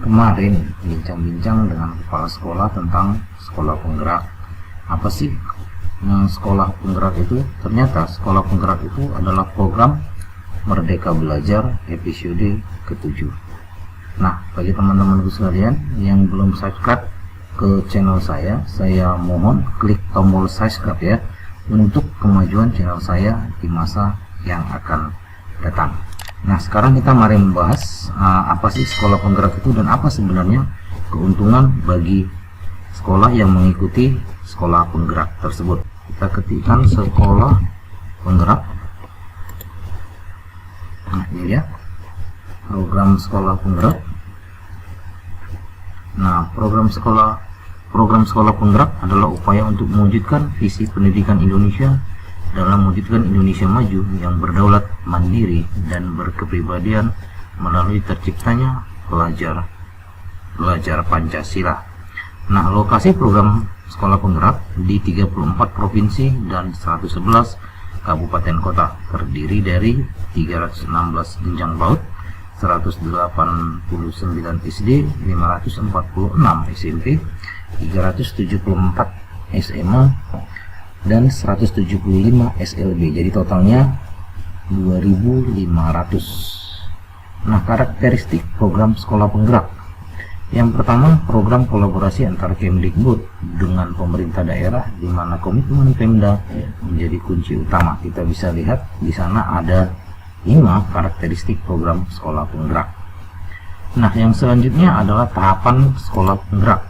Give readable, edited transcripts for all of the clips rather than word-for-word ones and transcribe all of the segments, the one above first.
kemarin bincang-bincang dengan kepala sekolah tentang sekolah penggerak. Apa sih sekolah penggerak itu? Ternyata sekolah penggerak itu adalah program Merdeka Belajar episode ke-7. Nah, bagi teman-teman sekalian yang belum subscribe ke channel saya mohon klik tombol subscribe ya, untuk kemajuan channel saya di masa yang akan datang. Nah, sekarang kita mari membahas apa sih sekolah penggerak itu dan apa sebenarnya keuntungan bagi sekolah yang mengikuti sekolah penggerak tersebut. Kita ketikkan sekolah penggerak. Nah, ini ya, program sekolah penggerak. Nah, program sekolah penggerak adalah upaya untuk mewujudkan visi pendidikan Indonesia dalam mewujudkan Indonesia maju yang berdaulat, mandiri, dan berkepribadian melalui terciptanya pelajar Pancasila. Nah, lokasi program sekolah penggerak di 34 provinsi dan 111 kabupaten kota, terdiri dari 316 jenjang PAUD, 189 SD, 546 SMP, 374 SMA, dan 175 SLB. Jadi totalnya 2.500. Nah, karakteristik program sekolah penggerak. Yang pertama, program kolaborasi antara Kemdikbud dengan pemerintah daerah, di mana komitmen Pemda menjadi kunci utama. Kita bisa lihat di sana ada 5 karakteristik program sekolah penggerak. Nah, yang selanjutnya adalah tahapan sekolah penggerak.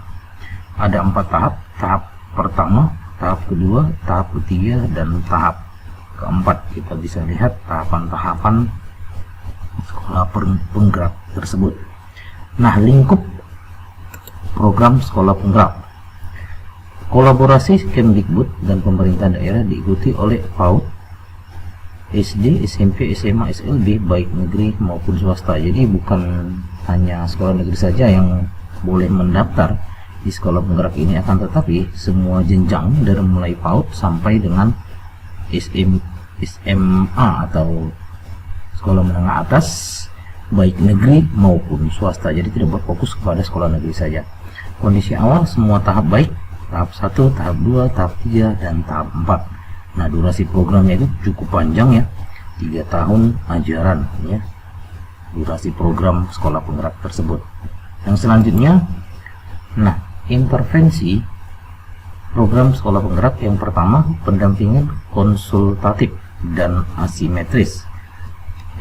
Ada 4 tahap. Tahap pertama, tahap kedua, tahap ketiga, dan tahap keempat. Kita bisa lihat tahapan-tahapan sekolah penggerak tersebut. Nah, lingkup program sekolah penggerak. Kolaborasi Kemdikbud dan pemerintah daerah diikuti oleh PAUD, SD, SMP, SMA, SLB, baik negeri maupun swasta. Jadi bukan hanya sekolah negeri saja yang boleh mendaftar di sekolah penggerak ini, akan tetapi semua jenjang dari mulai PAUD sampai dengan SMA atau sekolah menengah atas, baik negeri maupun swasta. Jadi tidak berfokus kepada sekolah negeri saja. Kondisi awal semua tahap baik, tahap 1, tahap 2, tahap 3, dan tahap 4. Nah, durasi programnya itu cukup panjang ya, 3 tahun ajaran ya, durasi program sekolah penggerak tersebut. Yang selanjutnya, nah, intervensi program sekolah penggerak. Yang pertama, pendampingan konsultatif dan asimetris.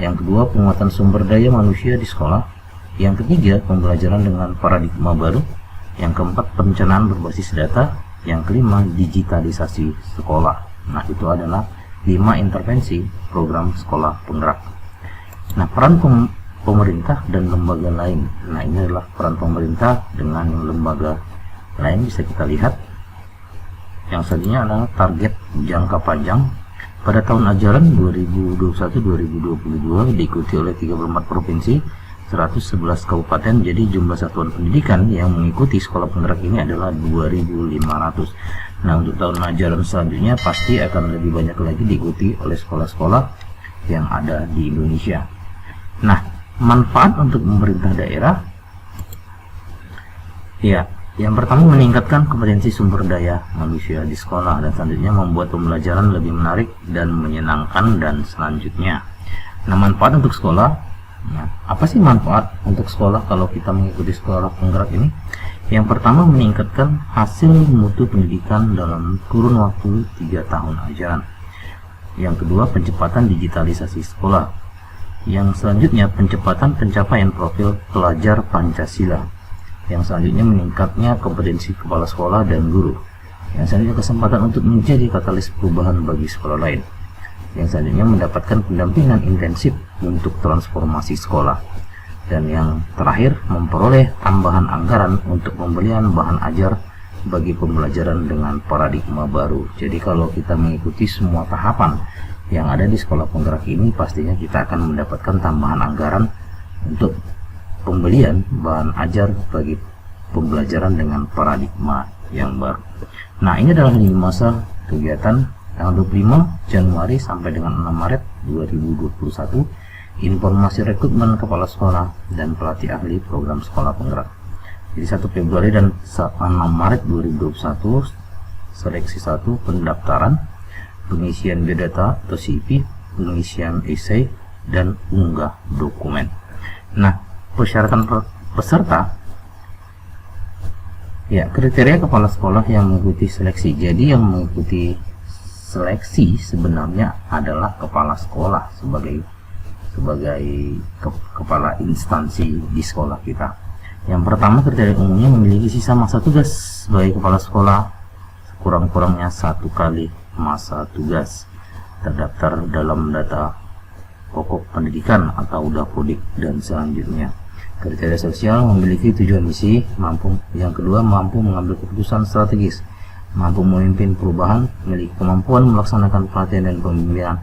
Yang kedua, penguatan sumber daya manusia di sekolah. Yang ketiga, pembelajaran dengan paradigma baru. Yang keempat, perencanaan berbasis data. Yang kelima, digitalisasi sekolah. Nah, itu adalah 5 intervensi program sekolah penggerak. Nah, peran pemerintah dan lembaga lain. Nah, ini adalah peran pemerintah dengan lembaga lain, bisa kita lihat. Yang selanjutnya adalah target jangka panjang. Pada tahun ajaran 2021-2022 diikuti oleh 34 provinsi, 111 kabupaten. Jadi jumlah satuan pendidikan yang mengikuti sekolah penggerak ini adalah 2.500. Nah, untuk tahun ajaran selanjutnya pasti akan lebih banyak lagi diikuti oleh sekolah-sekolah yang ada di Indonesia. Nah, manfaat untuk pemerintah daerah ya, yang pertama meningkatkan kompetensi sumber daya manusia di sekolah, dan selanjutnya membuat pembelajaran lebih menarik dan menyenangkan, dan selanjutnya. Nah, manfaat untuk sekolah. Nah, apa sih manfaat untuk sekolah kalau kita mengikuti sekolah penggerak ini? Yang pertama, meningkatkan hasil mutu pendidikan dalam kurun waktu 3 tahun ajaran. Yang kedua, percepatan digitalisasi sekolah. Yang selanjutnya, percepatan pencapaian profil pelajar Pancasila. Yang selanjutnya, meningkatnya kompetensi kepala sekolah dan guru. Yang selanjutnya, kesempatan untuk menjadi katalis perubahan bagi sekolah lain. Yang selanjutnya, mendapatkan pendampingan intensif untuk transformasi sekolah. Dan yang terakhir, memperoleh tambahan anggaran untuk pembelian bahan ajar bagi pembelajaran dengan paradigma baru. Jadi kalau kita mengikuti semua tahapan yang ada di sekolah penggerak ini, pastinya kita akan mendapatkan tambahan anggaran untuk pembelian bahan ajar bagi pembelajaran dengan paradigma yang baru. Nah, ini adalah di masa kegiatan tanggal 25 Januari sampai dengan 6 Maret 2021 informasi rekrutmen kepala sekolah dan pelatih ahli program sekolah penggerak. Jadi 1 Februari dan 6 Maret 2021 seleksi 1 pendaftaran, pengisian biodata atau CV, pengisian esai, dan unggah dokumen. Nah, persyaratan peserta, ya, kriteria kepala sekolah yang mengikuti seleksi. Jadi yang mengikuti seleksi sebenarnya adalah kepala sekolah sebagai kepala instansi di sekolah kita. Yang pertama, kriteria umumnya memiliki sisa masa tugas sebagai kepala sekolah kurang-kurangnya 1 kali masa tugas, terdaftar dalam data pokok pendidikan atau Dapodik, dan selanjutnya. Kriteria sosial memiliki tujuan misi, yang kedua mampu mengambil keputusan strategis, mampu memimpin perubahan, memiliki kemampuan melaksanakan pelatihan dan pembimbingan,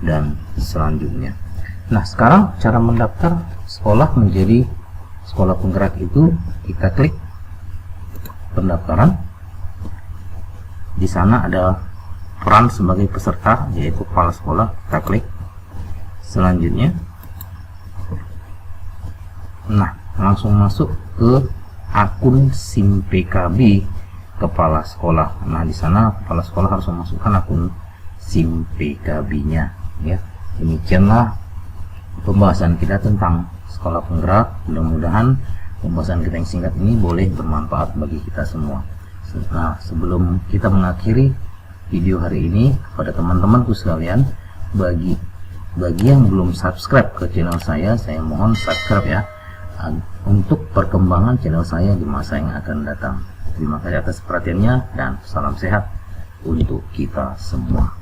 dan selanjutnya. Nah, sekarang cara mendaftar sekolah menjadi sekolah penggerak itu kita klik pendaftaran. Di sana ada peran sebagai peserta, yaitu kepala sekolah, kita klik. Selanjutnya, nah, langsung masuk ke akun SIM PKB kepala sekolah. Nah, di sana kepala sekolah harus memasukkan akun SIM PKB-nya, ya. Demikianlah pembahasan kita tentang sekolah penggerak. Mudah-mudahan pembahasan kita yang singkat ini boleh bermanfaat bagi kita semua. Nah, sebelum kita mengakhiri video hari ini, kepada teman-temanku sekalian, bagi yang belum subscribe ke channel saya mohon subscribe ya, untuk perkembangan channel saya di masa yang akan datang. Terima kasih atas perhatiannya dan salam sehat untuk kita semua.